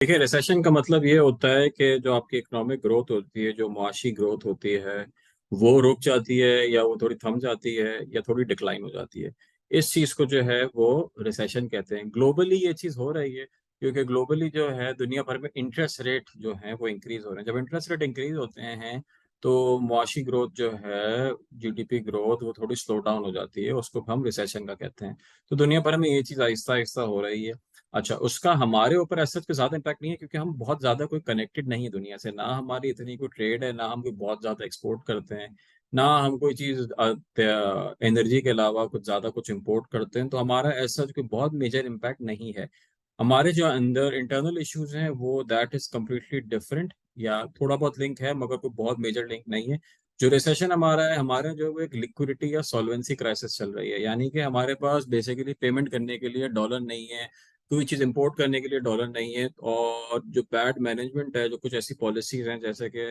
देखिए, रिसेशन का मतलब ये होता है कि जो आपकी इकोनॉमिक ग्रोथ होती है, जो मुआशी ग्रोथ होती है, वो रुक जाती है या वो थोड़ी थम जाती है या थोड़ी डिक्लाइन हो जाती है। इस चीज़ को जो है वो रिसेशन कहते हैं। ग्लोबली ये चीज़ हो रही है क्योंकि ग्लोबली जो है दुनिया भर में इंटरेस्ट रेट जो है वो इंक्रीज़ हो रहे हैं। जब इंटरेस्ट रेट इंक्रीज़ होते हैं तो मुआशी ग्रोथ जो है, जीडीपी ग्रोथ वो थोड़ी स्लो डाउन हो जाती है, उसको हम रिसेशन का कहते हैं। तो दुनिया भर में ये चीज़ आहिस्ता-आहिस्ता हो रही है। अच्छा, उसका हमारे ऊपर ऐसा कोई ज़्यादा इम्पैक्ट नहीं है क्योंकि हम बहुत ज़्यादा कोई कनेक्टेड नहीं है दुनिया से। ना हमारी इतनी कोई ट्रेड है, ना हम कोई बहुत ज़्यादा एक्सपोर्ट करते हैं, ना हम कोई चीज़ एनर्जी के अलावा कुछ ज़्यादा कुछ इम्पोर्ट करते हैं, तो हमारा ऐसा कोई बहुत मेजर इम्पैक्ट नहीं है। हमारे जो अंदर इंटरनल इश्यूज़ हैं वो दैट इज़ कंप्लीटली डिफरेंट या थोड़ा बहुत लिंक है मगर कोई बहुत मेजर लिंक नहीं है। जो रिसेशन हमारा है, हमारा जो वो एक लिक्विडिटी या सॉल्वेंसी क्राइसिस चल रही है। यानी कि हमारे पास बेसिकली पेमेंट करने के लिए डॉलर नहीं है, कोई चीज़ इम्पोर्ट करने के लिए डॉलर नहीं है और जो बैड मैनेजमेंट है, जो कुछ ऐसी पॉलिसीज़ हैं जैसे कि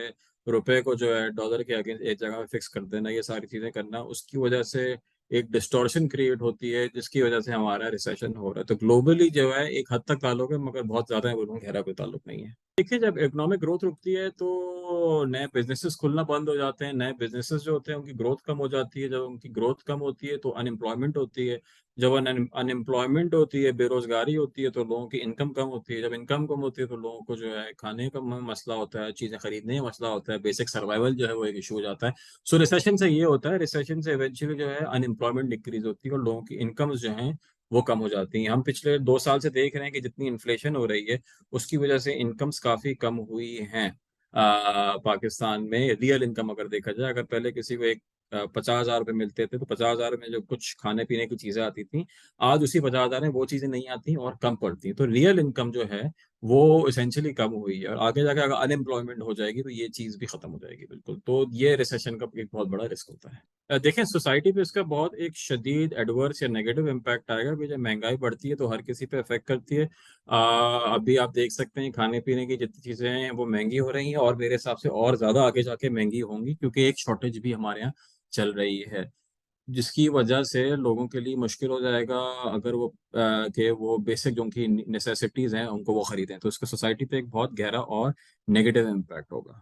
रुपए को जो है डॉलर के अगेंस्ट एक जगह पे फिक्स कर देना, ये सारी चीज़ें करना, उसकी वजह से एक डिस्टॉर्शन क्रिएट होती है जिसकी वजह से हमारा रिसेशन हो रहा है। तो ग्लोबली जो है एक हद तक ताल्लुक है मगर बहुत ज़्यादा बोलूँ गहरा कोई ताल्लुक नहीं है। देखिए, जब इकोनॉमिक ग्रोथ रुकती है तो नए बिजनेसेस खुलना बंद हो जाते हैं। नए बिजनेसेस जो होते हैं उनकी ग्रोथ कम हो जाती है। जब उनकी ग्रोथ कम होती है तो अनएम्प्लॉयमेंट होती है। जब अनएम्प्लॉयमेंट होती है, बेरोजगारी होती है तो लोगों की इनकम कम होती है। जब इनकम कम होती है तो लोगों को जो है खाने का मसला होता है, चीज़ें खरीदने का मसला होता है, बेसिक सर्वाइवल जो है वो एक इशू हो जाता है। सो रिसेशन से ये होता है, रिसेशन से इवेंचुअली जो है अनएम्प्लॉयमेंट डिक्रीज होती है और लोगों की इनकम्स जो हैं वो कम हो जाती हैं। हम पिछले 2 साल से देख रहे हैं कि जितनी इन्फ्लेशन हो रही है उसकी वजह से इनकम्स काफ़ी कम हुई हैं। पाकिस्तान में रियल इनकम अगर देखा जाए, अगर पहले किसी को एक 50,000 रुपये मिलते थे तो 50,000 में जो कुछ खाने पीने की चीज़ें आती थी, आज उसी 50,000 में वो चीज़ें नहीं आती और कम पड़ती। तो रियल इनकम जो है वो इसेंशियली कम हुई है और आगे जाके अगर अनएम्प्लॉयमेंट हो जाएगी तो ये चीज़ भी खत्म हो जाएगी बिल्कुल। तो ये रिसेशन का एक बहुत बड़ा रिस्क होता है। देखें, सोसाइटी पे इसका बहुत एक शदीद एडवर्स या नेगेटिव इम्पैक्ट आएगा कि जब महंगाई बढ़ती है तो हर किसी पे इफेक्ट करती है। अभी आप देख सकते हैं खाने पीने की जितनी चीज़ें हैं वो महंगी हो रही हैं और मेरे हिसाब से और ज़्यादा आगे जाके महंगी होंगी क्योंकि एक शॉर्टेज भी हमारे यहाँ चल रही है, जिसकी वजह से लोगों के लिए मुश्किल हो जाएगा अगर वो बेसिक जो उनकी नेसेसिटीज़ हैं उनको वो खरीदें, तो इसका सोसाइटी पे एक बहुत गहरा और नेगेटिव इम्पैक्ट होगा।